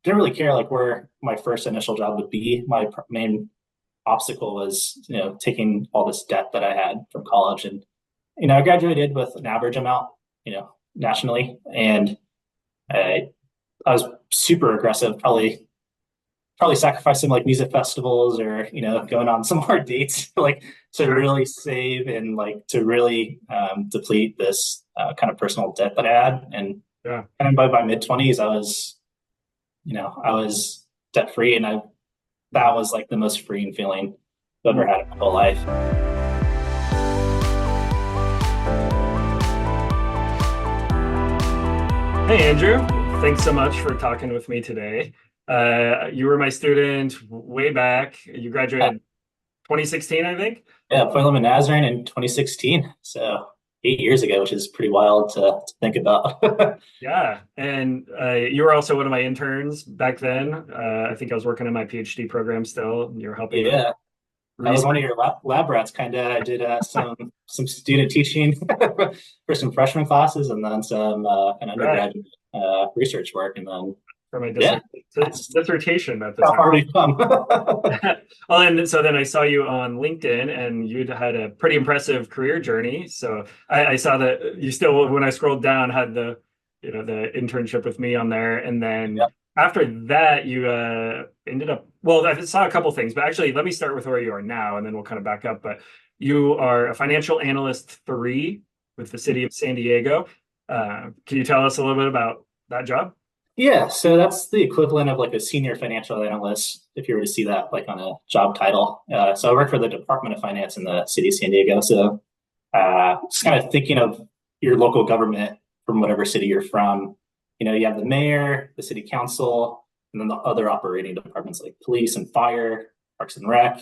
didn't really care like where my first initial job would be. My main obstacle was, taking all this debt that I had from college. And, I graduated with an average amount, nationally. And I was super aggressive, probably sacrificing like music festivals or, going on some more dates, like to really save and like to really deplete this kind of personal debt that I had. And Yeah. kind of by my mid 20s, I was debt free, and that was like the most freeing feeling I've ever had in my whole life. Hey, Andrew. Thanks so much for talking with me today. You were my student way back. You Yeah, graduated 2016, I think. yeah, Appointment Nazarene in 2016, so 8 years ago, which is pretty wild to think about. Yeah. And you were also one of my interns back then. I think I was working on my PhD program still. You were helping with Yeah, I was one research. of your lab rats, kind of. I did some student teaching for some freshman classes, and then some kind of Right. undergraduate research work, and then For my yeah, that's dissertation at the how time. far we've come. Well, and so then I saw you on LinkedIn, and you'd had a pretty impressive career journey. So I saw that you still, when I scrolled down, had the internship with me on there, and then Yeah, after that, you ended up. Well, I saw a couple things, but actually, let me start with where you are now, and then we'll kind of back up. But you are a financial analyst three with the city of San Diego. Can you tell us a little bit about that job? yeah. So that's the equivalent of like a senior financial analyst, if you were to see that like on a job title. So I work for the Department of Finance in the city of San Diego. So just kind of thinking of your local government from whatever city you're from. You have the mayor, the city council, and then the other operating departments like police and fire, parks and rec.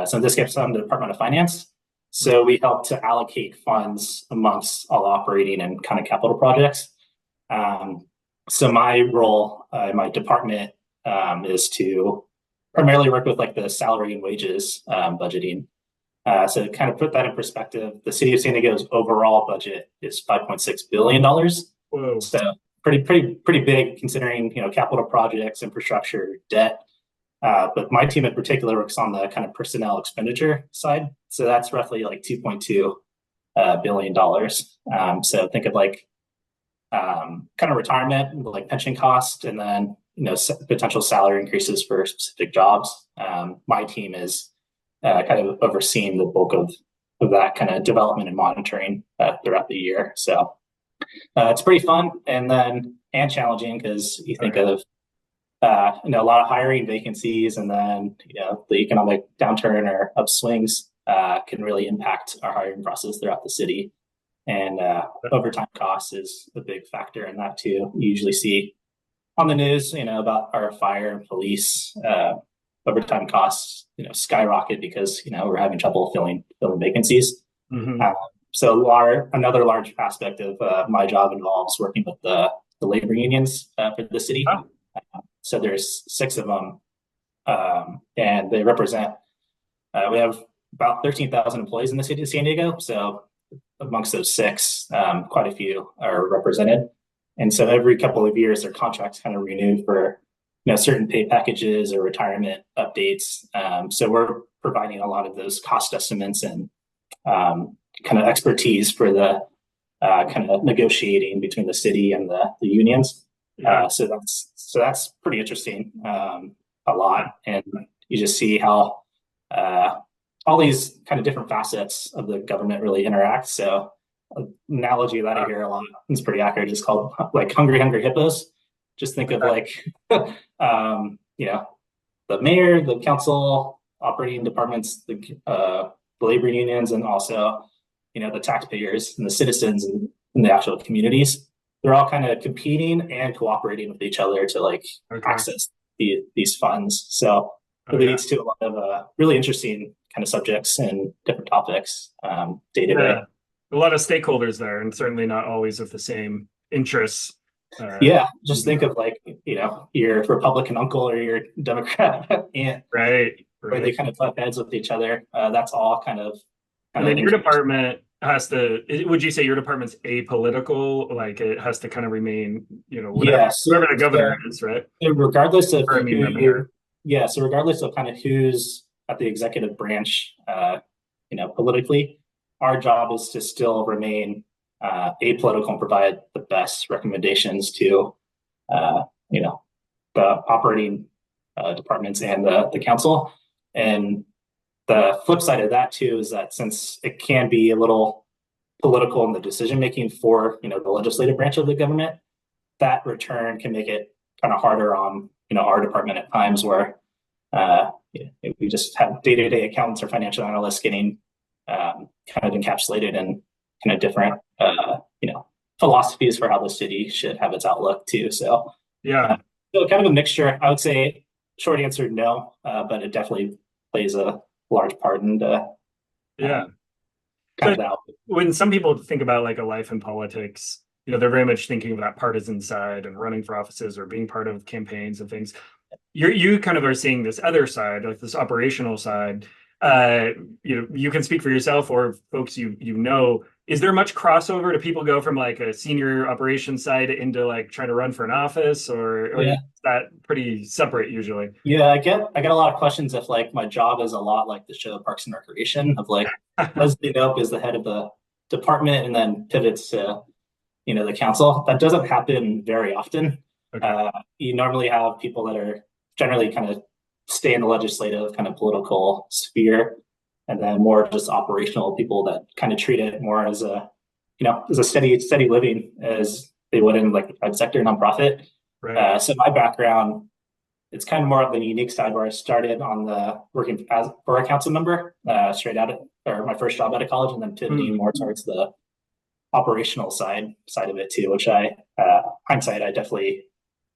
So in this case, I'm the Department of Finance. So we help to allocate funds amongst all operating and kind of capital projects. Um, so my role in my department is to primarily work with like the salary and wages budgeting. So to kind of put that in perspective, the city of San Diego's overall budget is $5.6 billion. Whoa. So pretty big considering capital projects, infrastructure, debt. But my team in particular works on the kind of personnel expenditure side. So that's roughly like $2.2 billion. So think of like kind of retirement, like pension cost, and then potential salary increases for specific jobs. My team is kind of overseeing the bulk of that kind of development and monitoring throughout the year. So it's pretty fun and challenging because you think Okay. of a lot of hiring vacancies, and then the economic downturn or upswings can really impact our hiring process throughout the city. And overtime costs is a big factor in that too. You usually see on the news, about our fire and police overtime costs, skyrocket because we're having trouble filling vacancies. Hmm. Uh, so another large aspect of my job involves working with the labor unions for the city. Oh, So there's six of them, and they represent. We have about 13,000 employees in the city of San Diego. So amongst those six, quite a few are represented. And so every couple of years, their contracts kind of renew for certain pay packages or retirement updates. So we're providing a lot of those cost estimates and kind of expertise for the kind of negotiating between the city and the unions. yeah. So that's pretty interesting, a lot, and you just see how all these kind of different facets of the government really interact. So, an analogy that I hear a lot is pretty accurate. It's called like hungry hippos. Just think of like, the mayor, the council, operating departments, the labor unions, and also, the taxpayers and the citizens and the actual communities. They're all kind of competing and cooperating with each other to like Okay. access these funds. So it Oh, yeah. leads to a lot of really interesting kind of subjects and different topics day to day. Yeah. A lot of stakeholders there, and certainly not always with the same interests. Uh, Yeah, just think of like your Republican uncle or your Democrat aunt, right. where Right. they kind of butt heads with each other. That's all kind of And then your inter- department, would you say your department's apolitical? Like it has to kind of remain, whatever, Yeah, whatever the governor is, right? regardless of Or I mean, the who, mayor. yeah, so regardless of kind of who's at the executive branch, politically, our job is to still remain apolitical and provide the best recommendations to, uh, you know, the operating departments and the council. And the flip side of that too is that since it can be a little political in the decision making for the legislative branch of the government, that return can make it kind of harder on our department at times where we just have day-to-day accountants or financial analysts getting kind of encapsulated in kind of different philosophies for how the city should have its outlook too. So Yeah. so kind of a mixture. I would say short answer no, but it definitely plays a large part in the Yeah. kind So of that. when some people think about like a life in politics, they're very much thinking of that partisan side and running for offices or being part of campaigns and things. You kind of are seeing this other side, like this operational side. Uh, you can speak for yourself or folks you know. Is there much crossover? Do people go from like a senior operations side into like trying to run for an office, or is Yeah. that pretty separate usually? Yeah, I get a lot of questions if like my job is a lot like the show Parks and Recreation of like Leslie Knope is the head of the department and then pivots to the council. That doesn't happen very often. Okay. You normally have people that are generally kind of stay in the legislative kind of political sphere, and then more just operational people that kind of treat it more as a steady living as they would in like the private sector nonprofit. Right. So my background, it's kind of more of the unique side where I started on the working as for a council member straight out of or my first job out of college, and then pivoting Mm. more towards the operational side of it too, which hindsight I definitely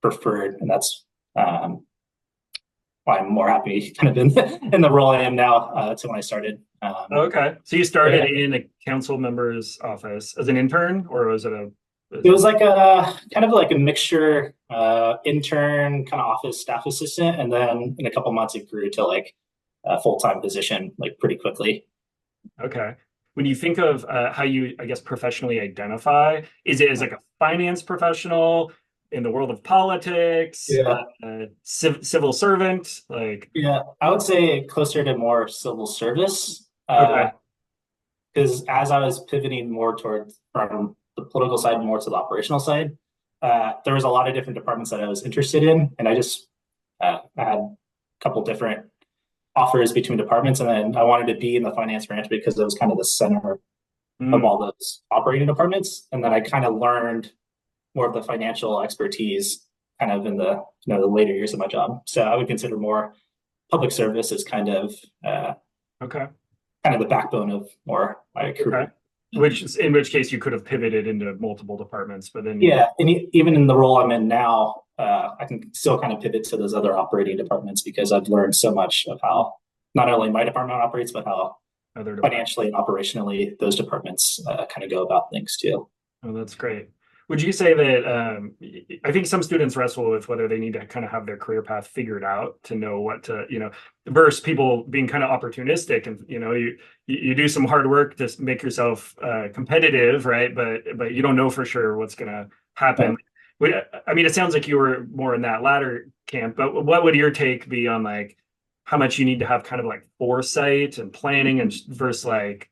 preferred, and that's why I'm more happy kind of in the role I am now to when I started. Okay. So you But started yeah, in a council member's office as an intern, or was it a? it was like a kind of like a mixture intern, kind of office staff assistant, and then in a couple months it grew to like a full-time position like pretty quickly. Okay. When you think of how you, I guess, professionally identify, is it as like a finance professional in the world of politics, Yeah. civil servant? Like, Yeah, I would say closer to more civil service. okay. Because as I was pivoting more towards from the political side more to the operational side, there was a lot of different departments that I was interested in, and I had a couple different offers between departments, and then I wanted to be in the finance branch because it was kind of the center of Mm, all those operating departments, and then I kind of learned more of the financial expertise kind of in the later years of my job. So I would consider more public service as okay. kind of the backbone of more my Okay. career. In which case you could have pivoted into multiple departments, but then you, Yeah, and even in the role I'm in now, I can still kind of pivot to those other operating departments because I've learned so much of how not only my department operates, but how other departments. financially and operationally those departments kind of go about things too. Oh, that's great. Would you say that I think some students wrestle with whether they need to kind of have their career path figured out to know what to, versus people being kind of opportunistic and you do some hard work to make yourself competitive, right? But you don't know for sure what's going to happen. I mean, it sounds like you were more in that latter camp, but what would your take be on like how much you need to have kind of like foresight and planning and versus like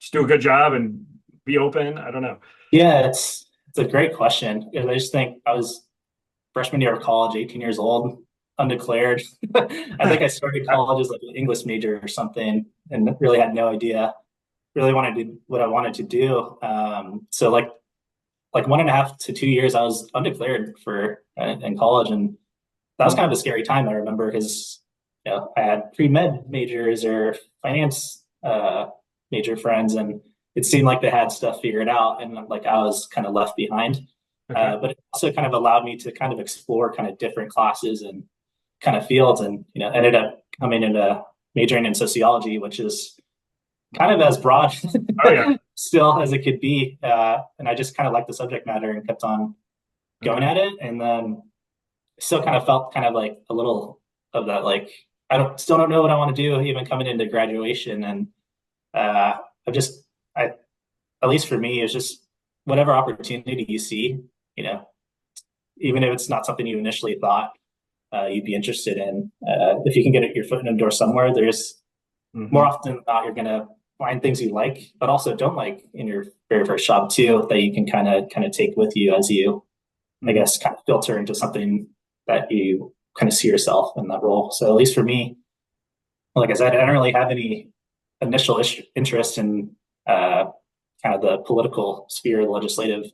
just do a good job and be open? I don't know. Yeah, it's a great question because I just think I was freshman year of college, 18 years old, undeclared. I think I started college as like an English major or something, and really had no idea really wanted to what I wanted to do. So like 1.5 to 2 years, I was undeclared for in college, and that was kind of a scary time. I remember because I had pre-med majors or finance major friends, and it seemed like they had stuff figured out, and like I was kind of left behind. Okay. But it also kind of allowed me to kind of explore kind of different classes and kind of fields, and ended up coming into majoring in sociology, which is kind of as broad Oh yeah. still as it could be. And I just kind of liked the subject matter and kept on Okay. going at it. And then still kind of felt kind of like a little of that, like, I don't know what I want to do even coming into graduation. And I've just, I at least for me, is just whatever opportunity you see, you know, even if it's not something you initially thought you'd be interested in, if you can get your foot in the door somewhere, there's more often than not, you're going to find things you like, but also don't like in your very first job too, that you can kind of take with you as you, I guess, kind of filter into something that you kind of see yourself in that role. So at least for me, like I said, I don't really have any initial interest in kind of the political sphere, the legislative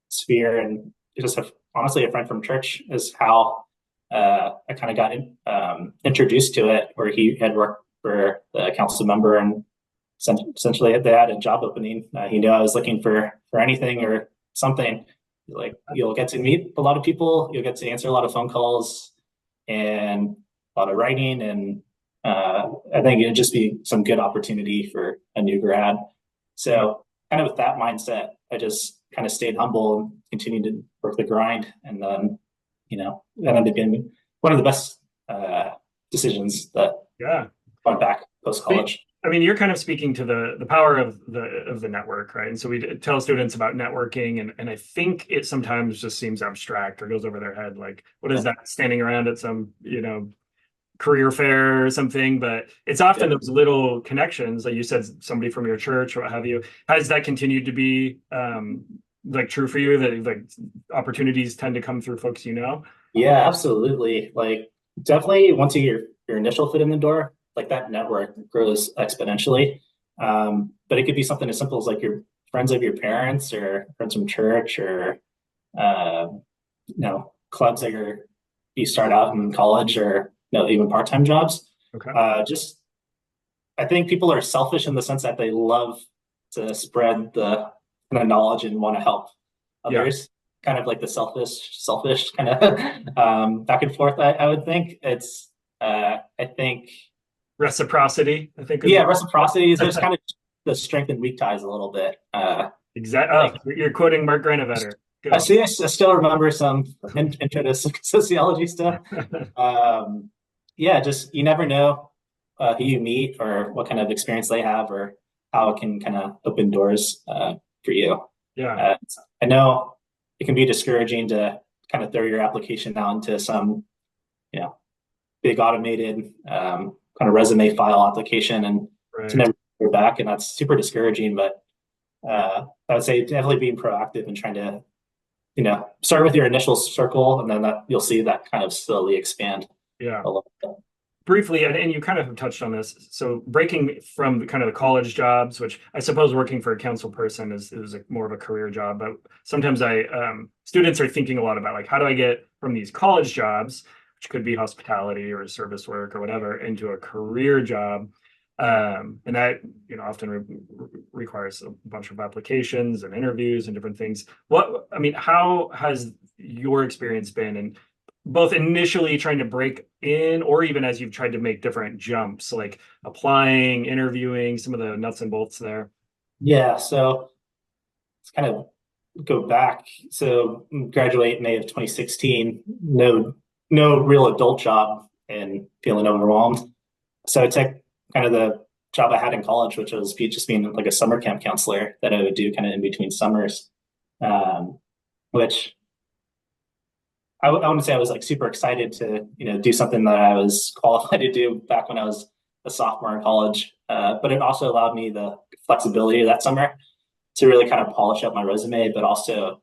sphere, and just honestly, a friend from church is how I kind of got introduced to it, where he had worked for the council member, and essentially they had a job opening. He knew I was looking for anything or something. Like, you'll get to meet a lot of people, you'll get to answer a lot of phone calls and a lot of writing, and I think it'd just be some good opportunity for a new grad. So kind of with that mindset, I just kind of stayed humble and continued to work the grind, and then that ended up being one of the best decisions that went back post college. I mean, you're kind of speaking to the power of the network, right? And so we tell students about networking, and I think it sometimes just seems abstract or goes over their head. Like, what is that, standing around at some, career fair or something? But it's often those little connections, like you said, somebody from your church or what have you. Has that continued to be like true for you, that like opportunities tend to come through folks you know? Yeah, absolutely. Like, definitely once you get your initial foot in the door, like, that network grows exponentially. But it could be something as simple as like your friends of your parents or friends from church, or clubs that you start out in college, or even part-time jobs. Okay. Just, I think people are selfish in the sense that they love to spread the kind of knowledge and want to help others. Kind of like the selfish kind of back and forth. I would think it's. I think reciprocity. I think. Yeah, reciprocity is just kind of the strength and weak ties a little bit. Exactly. Like, you're quoting Mark Granovetter. I see. I still remember some intro to sociology stuff. Just, you never know who you meet or what kind of experience they have, or how it can kind of open doors for you. I know it can be discouraging to kind of throw your application out into some, big automated kind of resume file application, and to never go back, and that's super discouraging. But I would say definitely being proactive and trying to, start with your initial circle, and then you'll see that kind of slowly expand. A little bit. Briefly, and you kind of touched on this, so breaking from the kind of the college jobs, which I suppose working for a council person is more of a career job, but sometimes students are thinking a lot about, like, how do I get from these college jobs, which could be hospitality or service work or whatever, into a career job, and that often requires a bunch of applications and interviews and different things. How has your experience been, and both initially trying to break in, or even as you've tried to make different jumps, like applying, interviewing, some of the nuts and bolts there? Yeah, so let's kind of go back. So graduate May of 2016, no real adult job, and feeling overwhelmed. So I took kind of the job I had in college, which was just being like a summer camp counselor that I would do kind of in between summers, which I wouldn't say I was like super excited to do something that I was qualified to do back when I was a sophomore in college. But it also allowed me the flexibility that summer to really kind of polish up my resume, but also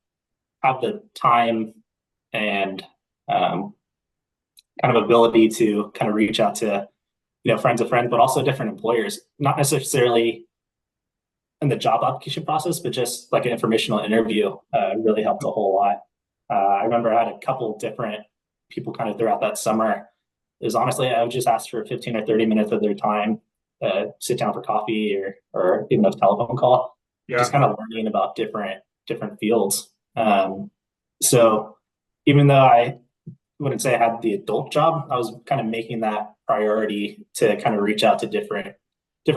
have the time and kind of ability to kind of reach out to friends of friends, but also different employers, not necessarily in the job application process, but just like an informational interview really helped a whole lot. I remember I had a couple different people kind of throughout that summer. It was honestly, I would just ask for 15 or 30 minutes of their time, sit down for coffee or even a telephone call, just kind of learning about different fields. So even though I wouldn't say I had the adult job, I was kind of making that priority to kind of reach out to different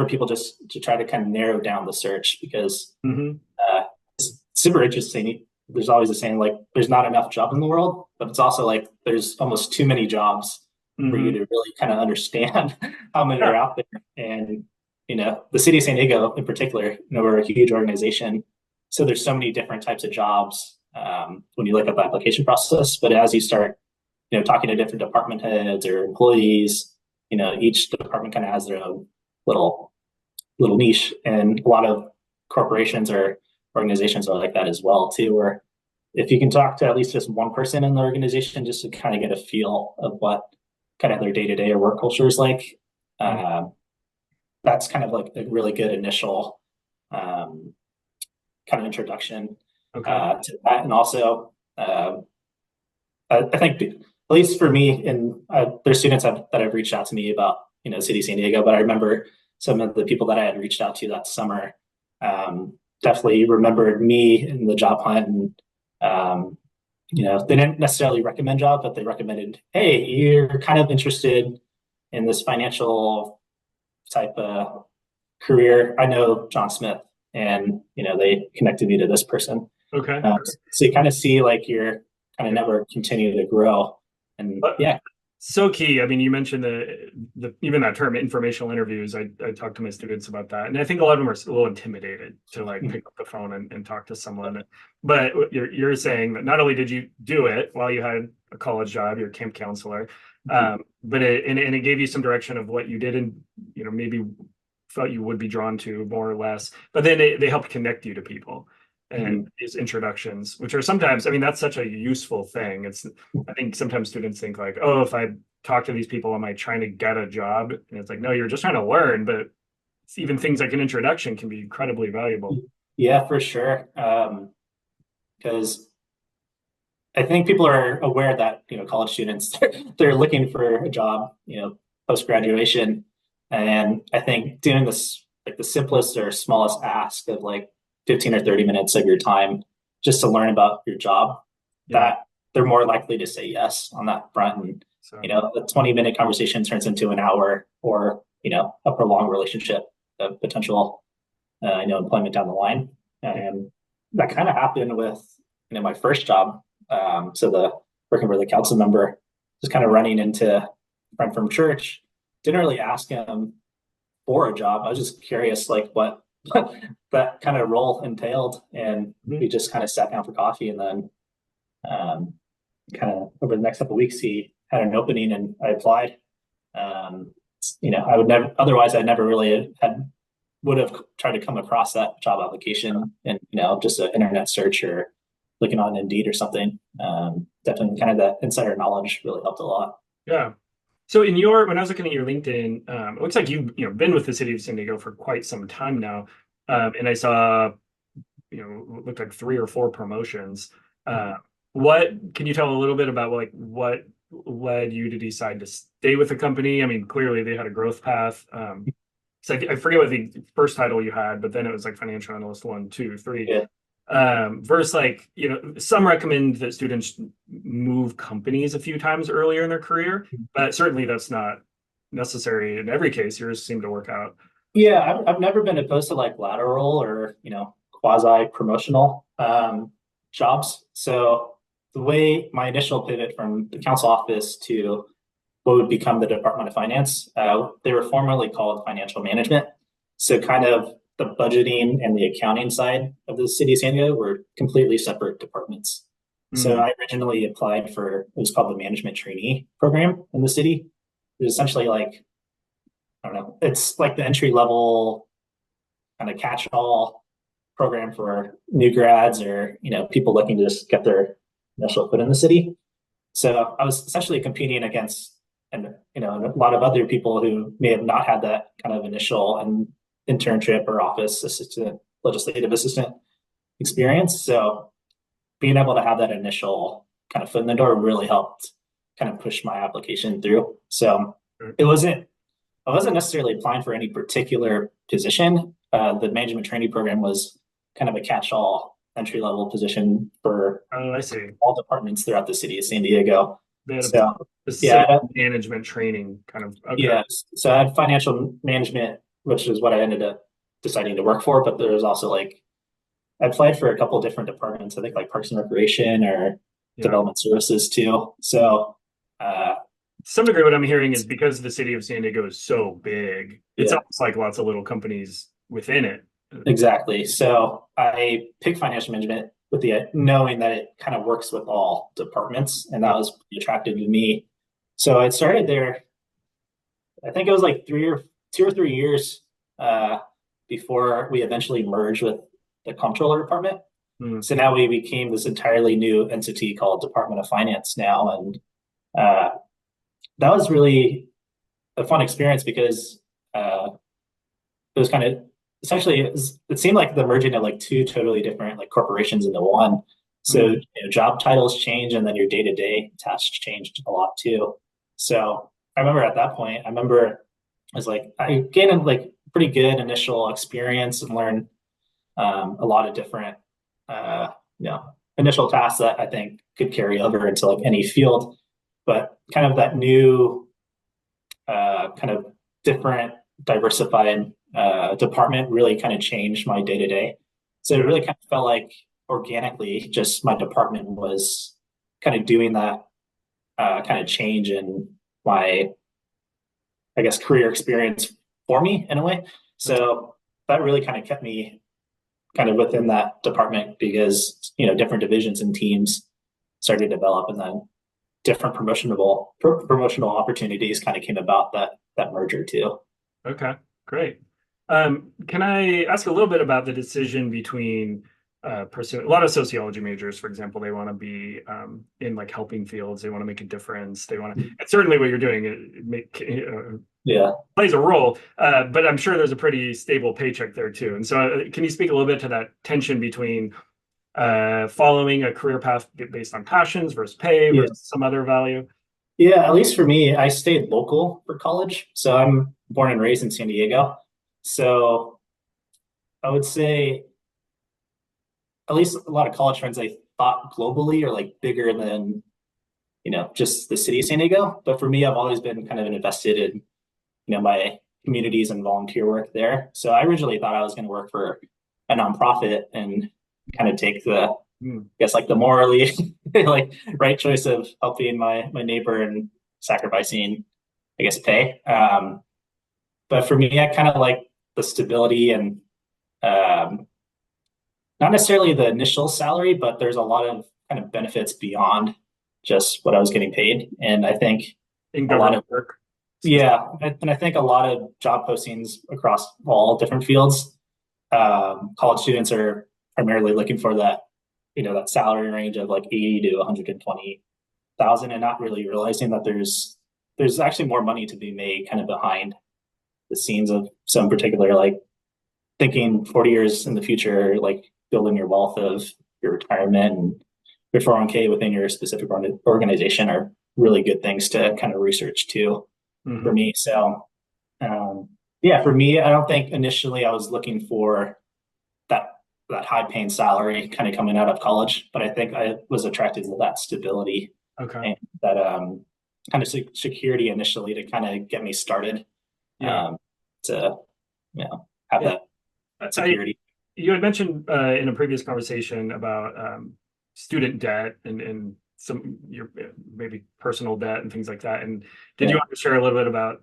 people, just to try to kind of narrow down the search, because it's super interesting. There's always a saying, like, there's not enough jobs in the world, but it's also like there's almost too many jobs for you to really kind of understand how many are out there. And the city of San Diego in particular, we're a huge organization. so there's so many different types of jobs when you look at the application process. But as you start, talking to different department heads or employees, each department kind of has their own little niche, and a lot of corporations or organizations are like that as well too. Where if you can talk to at least just one person in the organization, just to kind of get a feel of what kind of their day to day or work culture is like, that's kind of like a really good initial kind of introduction to that. And also, I think at least for me, and there's students that have reached out to me about City of San Diego, but I remember some of the people that I had reached out to that summer definitely remembered me in the job hunt, and they didn't necessarily recommend job, but they recommended, hey, you're kind of interested in this financial type of career. I know John Smith, and they connected me to this person. Okay. So you kind of see like your kind of network continue to grow, and yeah. So key. I mean, you mentioned the even that term, informational interviews. I talk to my students about that, and I think a lot of them are a little intimidated to like pick up the phone and talk to someone. But you're saying that not only did you do it while you had a college job, you're a camp counselor, but it gave you some direction of what you did, and maybe felt you would be drawn to more or less. But then they helped connect you to people. And these introductions, which are sometimes, I mean, that's such a useful thing. I think sometimes students think like, oh, if I talk to these people, am I trying to get a job? And it's like, no, you're just trying to learn. But even things like an introduction can be incredibly valuable. Yeah, for sure. Because I think people are aware that college students they're looking for a job, post graduation, and I think doing this like the simplest or smallest ask of like 15 or 30 minutes of your time just to learn about your job, that they're more likely to say yes on that front. And, a 20-minute conversation turns into an hour, or, a prolonged relationship of potential, employment down the line. And that kind of happened with, my first job. So working for the council member, just kind of running into a friend from church, didn't really ask him for a job. I was just curious, like what that kind of role entailed, and we just kind of sat down for coffee, and then kind of over the next couple of weeks he had an opening and I applied. I would never otherwise I never really would have tried to come across that job application, and just an internet search or looking on Indeed or something. Definitely kind of that insider knowledge really helped a lot. Yeah. So when I was looking at your LinkedIn, it looks like you've been with the City of San Diego for quite some time now, and I saw it looked like 3 or 4 promotions. What can you tell a little bit about like what led you to decide to stay with the company? I mean, clearly they had a growth path. So I forget what the first title you had, but then it was like financial analyst 1, 2, 3. Yeah. Versus like, some recommend that students move companies a few times earlier in their career, but certainly that's not necessary in every case. Yours seem to work out. Yeah, I've never been opposed to like lateral or quasi promotional jobs. So the way my initial pivot from the council office to what would become the Department of Finance, they were formerly called financial management. So kind of the budgeting and the accounting side of the City of San Diego were completely separate departments. So I originally applied for what was called the management trainee program in the city. It was essentially like, I don't know, it's like the entry level kind of catch-all program for new grads or people looking to just get their initial foot in the city. So I was essentially competing against a lot of other people who may have not had that kind of initial and internship or office assistant, legislative assistant experience. So being able to have that initial kind of foot in the door really helped kind of push my application through. So I wasn't necessarily applying for any particular position. The management training program was kind of a catch-all entry-level position for all departments throughout the city of San Diego. Management training kind of. Okay. Yeah. So I had financial management, which is what I ended up deciding to work for. But there was also I applied for a couple of different departments. I think like Parks and Recreation or Development Services too. So to some degree, what I'm hearing is because the City of San Diego is so big, it's almost like lots of little companies within it. exactly. So I picked financial management with the knowing that it kind of works with all departments, and that was pretty attractive to me. So I started there. I think it was like 2 or 3 years uh, before we eventually merged with the comptroller department. Mm. So now we became this entirely new entity called Department of Finance now, and uh, that was really a fun experience because it was kind of essentially it seemed like the merging of like two totally different like corporations into one. So Mm. job titles change, and then your day to day tasks changed a lot too. So I remember at that point, I was like I gained a like pretty good initial experience and learned a lot of different uh, you know initial tasks that I think could carry over into like any field. But kind of that new kind of different diversified department really kind of changed my day to day. So it Yeah. really kind of felt like organically, just my department was kind of doing that kind of change in my, I guess, career experience for me in a way. That's So that really kind of kept me kind of within that department because different divisions and teams started to develop, and then different promotional opportunities kind of came about that merger too. okay. Great. Can I ask a little bit about the decision between pursuing a lot of sociology majors, for example, they want to be in like helping fields, they want to make a difference, they want to, and certainly what you're doing Yeah. plays a role, but I'm sure there's a pretty stable paycheck there too. And so, can you speak a little bit to that tension between following a career path based on passions versus pay Yeah. versus some other value? Yeah, at least for me, I stayed local for college. So I'm born and raised in San Diego. So I would say at least a lot of college friends I thought globally are like bigger than, just the city of San Diego. But for me, I've always been kind of invested in, my communities and volunteer work there. So I originally thought I was going to work for a nonprofit and kind of take the, I Mm. guess like the morally like right choice of helping my neighbor and sacrificing, I guess, pay. But for me, I kind of like the stability and um, not necessarily the initial salary, but there's a lot of kind of benefits beyond just what I was getting paid. And I think In a lot government of, work. yeah, and I think a lot of job postings across all different fields, college students are primarily looking for that salary range of like 80 to 120,000, and not really realizing that there's actually more money to be made kind of behind the scenes of some particular, like thinking 40 years in the future, like building your wealth of your retirement and your 401k within your specific organization are really good things to kind of research too for Mhm. me. So, yeah, for me, I don't think initially I was looking for that that high paying salary kind of coming out of college, but I think I was attracted to that stability Okay. and that kind of security initially to kind of get me started Yeah. um, to have Yeah. that I security. You had mentioned in a previous conversation about student debt and some your maybe personal debt and things like that. And did you Yeah. want to share a little bit about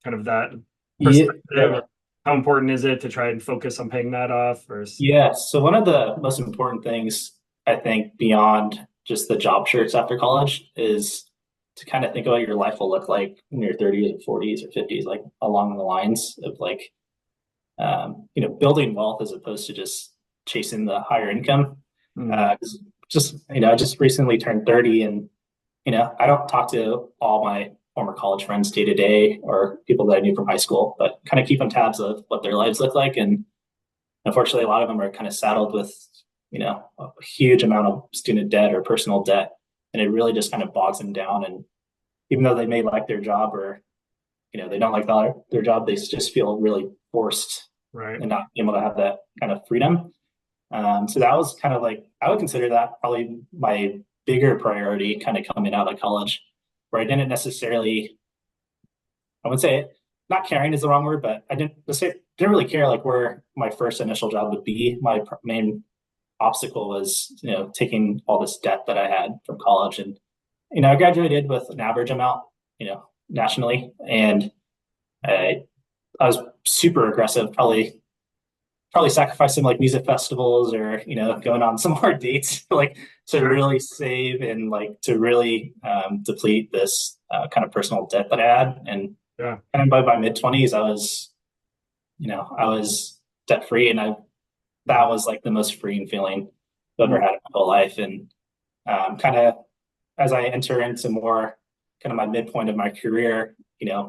kind of that Yeah. perspective? How important is it to try and focus on paying that off versus? Yeah. So one of the most important things I think beyond just the job shirts after college is to kind of think about what your life will look like in your 30s or 40s or 50s, like along the lines of like building wealth as opposed to just chasing the higher income. Mm. 'Cause just I just recently turned 30, and I don't talk to all my former college friends day to day or people that I knew from high school, but kind of keep on tabs of what their lives look like. And unfortunately, a lot of them are kind of saddled with, a huge amount of student debt or personal debt. And it really just kind of bogs them down. And even though they may like their job or, they don't like their job, they just feel really forced Right. and not able to have that kind of freedom. So that was kind of like, I would consider that probably my bigger priority kind of coming out of college, where I didn't necessarily, I would say not caring is the wrong word, but I didn't really care like where my first initial job would be. My main obstacle was, taking all this debt that I had from college. And, I graduated with an average amount, nationally. And I was super aggressive, probably probably sacrifice some like music festivals or going on some more dates like to Sure. really save and like to really deplete this kind of personal debt that I had. And Yeah. kind of by my mid 20s, I was debt free, and I that was like the most freeing feeling I've ever Mm. had in my whole life. And kind of as I enter into more kind of my midpoint of my career,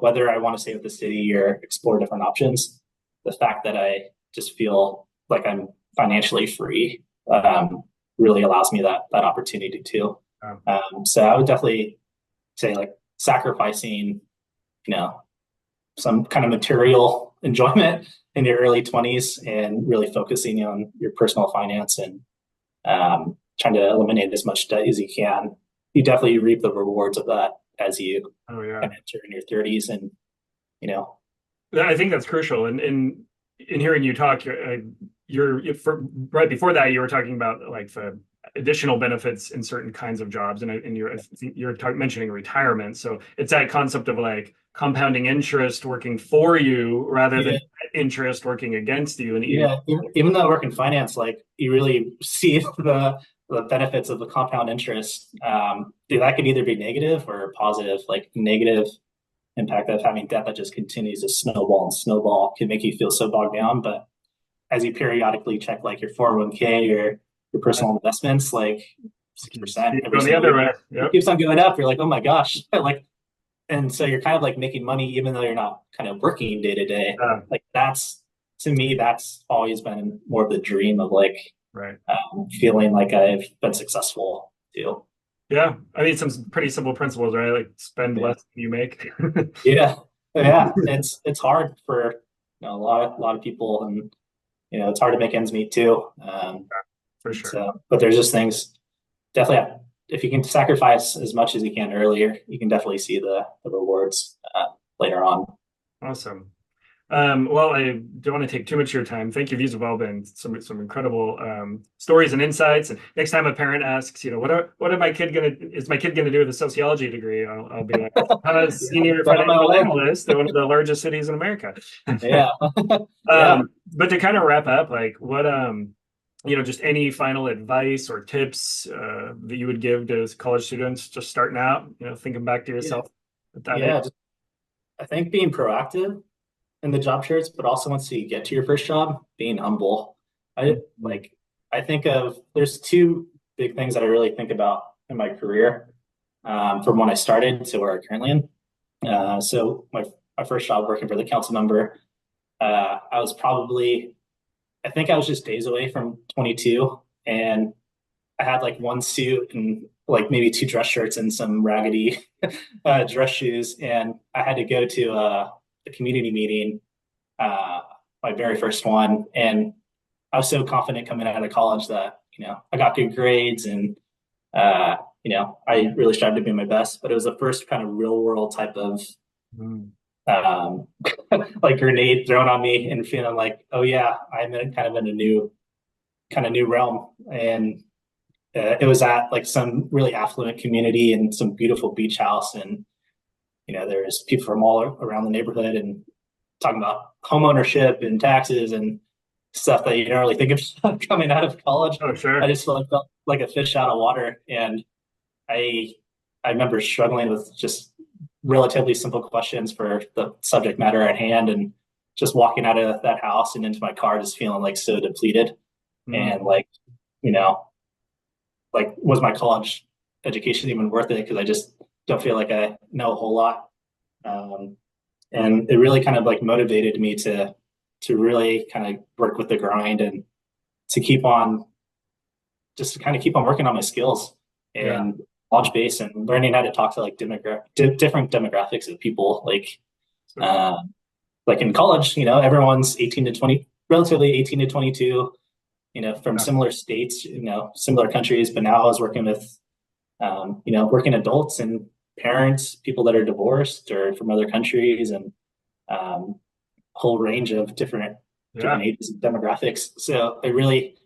whether I want to stay with the city or explore different options, the fact that I just feel like I'm financially free really allows me that opportunity too. Um, So I would definitely say like sacrificing, you know, some kind of material enjoyment in your early 20s and really focusing on your personal finance and trying to eliminate as much debt as you can. You definitely reap the rewards of that as you oh yeah. kind of enter in your 30s. And, you know, I think that's crucial. And in hearing you talk, right before that, you were talking about like the additional benefits in certain kinds of jobs, and you're mentioning retirement. So it's that concept of like compounding interest working for you rather than yeah, interest working against you. And yeah. Even though I work in finance, like you really see the benefits of the compound interest. That could either be negative or positive. Like negative impact of having debt that just continues to snowball and snowball can make you feel so bogged down. But as you periodically check like your 401k or your personal investments, like 6% keep every going the single other year, way. it Yep. keeps on going up. You're like, oh my gosh, like, and so you're kind of like making money even though you're not kind of working day to day. Uh, Like that's to me, that's always been more of the dream of like right. feeling like I've been successful too. Yeah. I mean, some pretty simple principles, right? Like spend Yeah, less than you make. yeah, yeah. It's hard for a lot of people, and it's hard to make ends meet too. For sure. So, but there's just things definitely if you can sacrifice as much as you can earlier, you can definitely see the rewards later on. Awesome. Well, I don't want to take too much of your time. Thank you. These have all been some incredible stories and insights. And next time a parent asks, what is my kid gonna do with a sociology degree? I'll be like, I'm a Yeah, senior right on my financial way. analyst at one of the largest cities in America. Yeah, yeah, But to kind of wrap up, like what just any final advice or tips that you would give to college students just starting out, thinking back to yeah, yourself at that age. yeah. I think being proactive in the job search, but also once you get to your first job, being humble. I Mhm. like. I think there's two big things that I really think about in my career, from when I started to where I currently am. So my first job working for the council member, I was probably I think I was just days away from 22, and I had like one suit and like maybe two dress shirts and some raggedy dress shoes, and I had to go to a community meeting, uh, my very first one, and I was so confident coming out of college that I got good grades and I really strived to be my best, but it was the first kind of real world type of Mhm. um, like grenade thrown on me and feeling like, oh yeah, I'm kind of in a new realm. And it was at like some really affluent community and some beautiful beach house, and there's people from all around the neighborhood and talking about home ownership and taxes and stuff that you don't really think of coming out of college. Oh, I sure. just felt like a fish out of water, and I I remember struggling with just relatively simple questions for the subject matter at hand, and just walking out of that house and into my car, just feeling like so depleted Mm. and like you know was my college education even worth it? Because I just don't feel like I know a whole lot. Um, and it really kind of like motivated me to really kind of work with the grind and to keep on just to kind of keep on working on my skills Yeah. and launch base and learning how to talk to like different demographics of people. So, Uh, like in college, everyone's 18 to 20, relatively 18 to 22, from yeah. similar states, similar countries. But now I was working with working adults and parents, people that are divorced or from other countries, and um, whole range of different Yeah. ages and demographics. So it really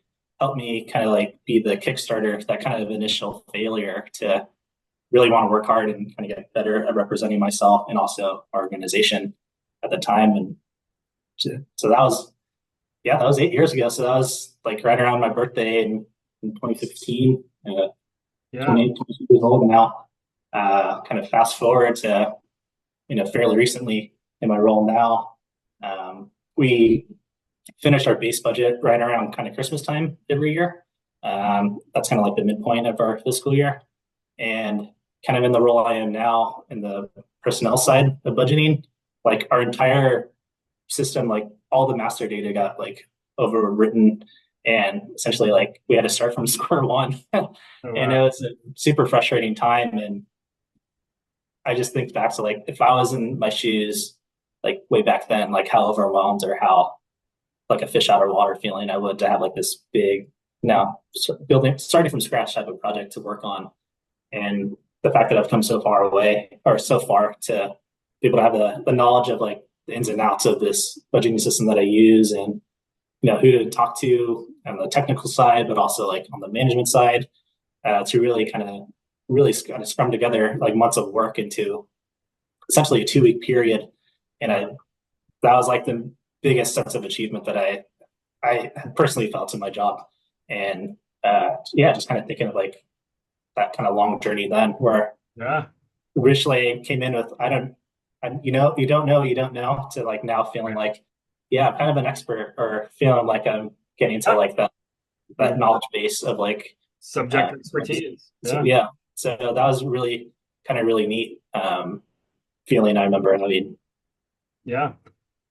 helped me kind of like be the Kickstarter, that kind of initial failure to really want to work hard and kind of get better at representing myself and also our organization at the time. And so that was Yeah, that was 8 years ago. So that was like right around my birthday in 2015. Yeah. 22 years old now. Kind of fast forward to fairly recently in my role now. We finish our base budget right around kind of Christmas time every year. That's kind of like the midpoint of our fiscal year. And kind of in the role I am now in the personnel side of budgeting, like our entire system, like all the master data got like overwritten and essentially like we had to start from square one. Oh, And wow. it was a super frustrating time. And I just think back to like if I was in my shoes like way back then, like how overwhelmed or how like a fish out of water feeling I would to have like this big now building starting from scratch type of project to work on. And the fact that I've come so far away or so far to be able to have the knowledge of like the ins and outs of this budgeting system that I use and who to talk to on the technical side, but also like on the management side, to really kind of scrum together like months of work into essentially a 2 week period. And that was like the biggest sense of achievement that I personally felt in my job. And yeah, just kind of thinking of like that kind of long journey then where Yeah. originally came in with you don't know to like now feeling like yeah, I'm kind of an expert or feeling like I'm getting to like that knowledge base of like Subject expertise. so Yeah. yeah, so that was really kind of really neat feeling. I remember having. Yeah.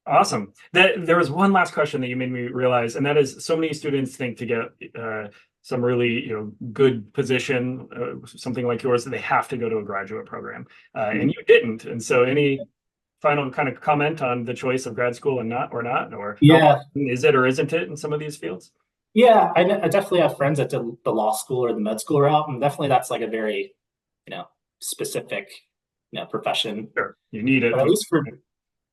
Awesome. There was one last question that you made me realize, and that is so many students think to get some really good position, something like yours, that they have to go to a graduate program, and you didn't. And so, any final kind of comment on the choice of grad school and not, or how Yeah, is it or isn't it in some of these fields? yeah, I definitely have friends that did the law school or the med school route, and definitely that's like a very specific profession. Sure, you need it. But at least for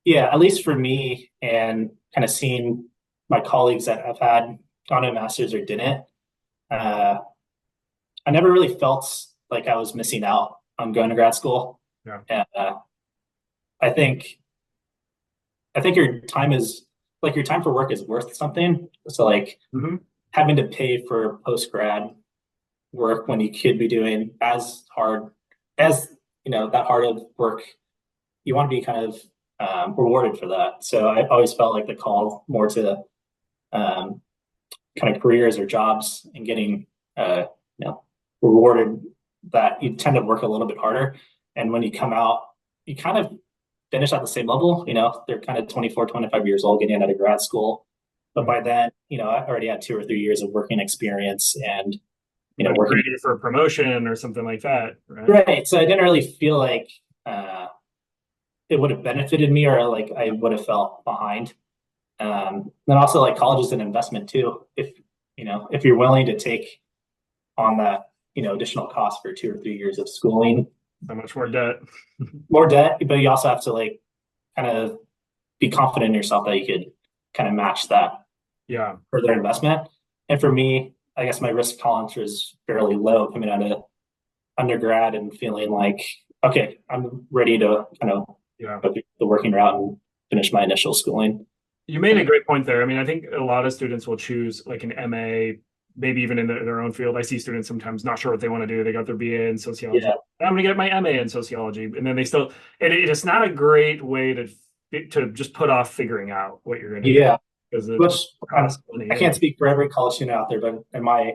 yeah, at least for me, and kind of seeing my colleagues that have had gone to masters or didn't, uh, I never really felt like I was missing out on going to grad school. Yeah. And I think your time is like your time for work is worth something. So like Hmm. having to pay for post grad work when you could be doing as hard as that hard of work, you want to be kind of rewarded for that. So I always felt like the call more to um, kind of careers or jobs and getting rewarded that you tend to work a little bit harder. And when you come out, you kind of finish at the same level. They're kind of 24, 25 years old getting out of grad school. But by then, I already had 2 or 3 years of working experience and, working. Ready for a promotion or something like that, right? Right. So I didn't really feel like it would have benefited me or like I would have felt behind. Then also like college is an investment too. If you're willing to take on that, additional cost for 2 or 3 years of schooling, So much more debt. more debt, but you also have to like kind of be confident in yourself that you could kind of match that Yeah. further investment. And for me, I guess my risk tolerance was fairly low coming out of undergrad and feeling like, okay, I'm ready to kind of Yeah. go through the working route and finish my initial schooling. You made a great point there. I mean, I think a lot of students will choose like an MA, maybe even in their own field. I see students sometimes not sure what they want to do. They got their BA in sociology. Yeah. I'm going to get my MA in sociology, and then they still. It's not a great way to just put off figuring out what you're going to do. Yeah. Because Which money. I can't speak for every college student out there, but in my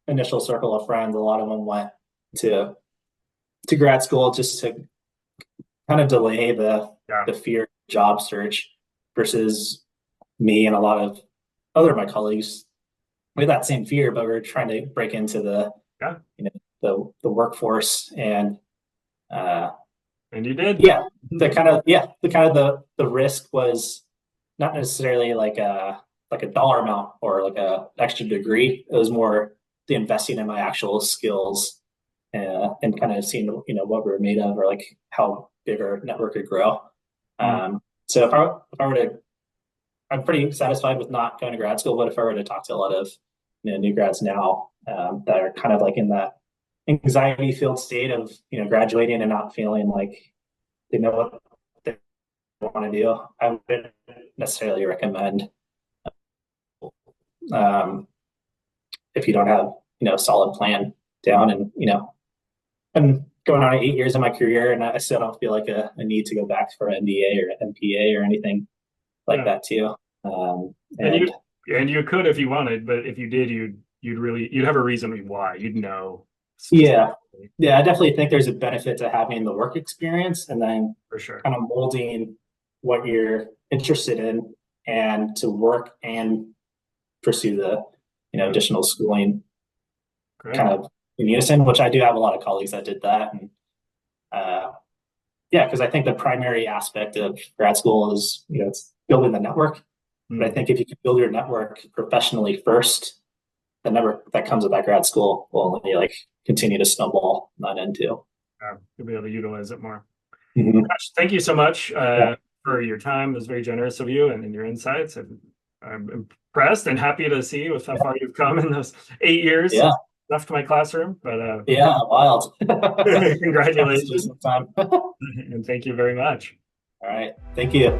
initial circle of friends, a lot of them went to grad school just to kind of delay the fear of job search versus me and a lot of other of my colleagues with that same fear, but we're trying to break into the the workforce and you did. Yeah, the risk was not necessarily like a dollar amount or like a extra degree. It was more the investing in my actual skills and kind of seeing what we were made of or like how big our network could grow. So if I were to, I'm pretty satisfied with not going to grad school. But if I were to talk to a lot of new grads now that are kind of like in that anxiety filled state of graduating and not feeling like they know what they want to do, I wouldn't necessarily recommend if you don't have, a solid plan down. And, I'm going on 8 years of my career, and I still don't feel like a need to go back for an MBA or MPA or anything like that too. And you could if you wanted, but if you did, you'd have a reason why. You'd know. Yeah. I definitely think there's a benefit to having the work experience and then For sure. kind of molding what you're interested in and to work and pursue the, additional schooling Great. kind of in unison, which I do have a lot of colleagues that did that. And because I think the primary aspect of grad school is, it's building the network. But I think if you can build your network professionally first, the network that comes with that grad school will only continue to snowball that end too. You'll be able to utilize it more. Mm-hmm. Gosh, thank you so much for your time. It was very generous of you and your insights. I'm impressed and happy to see with how far you've come in those 8 years left my classroom. But wild. Congratulations. And thank you very much. All right. Thank you.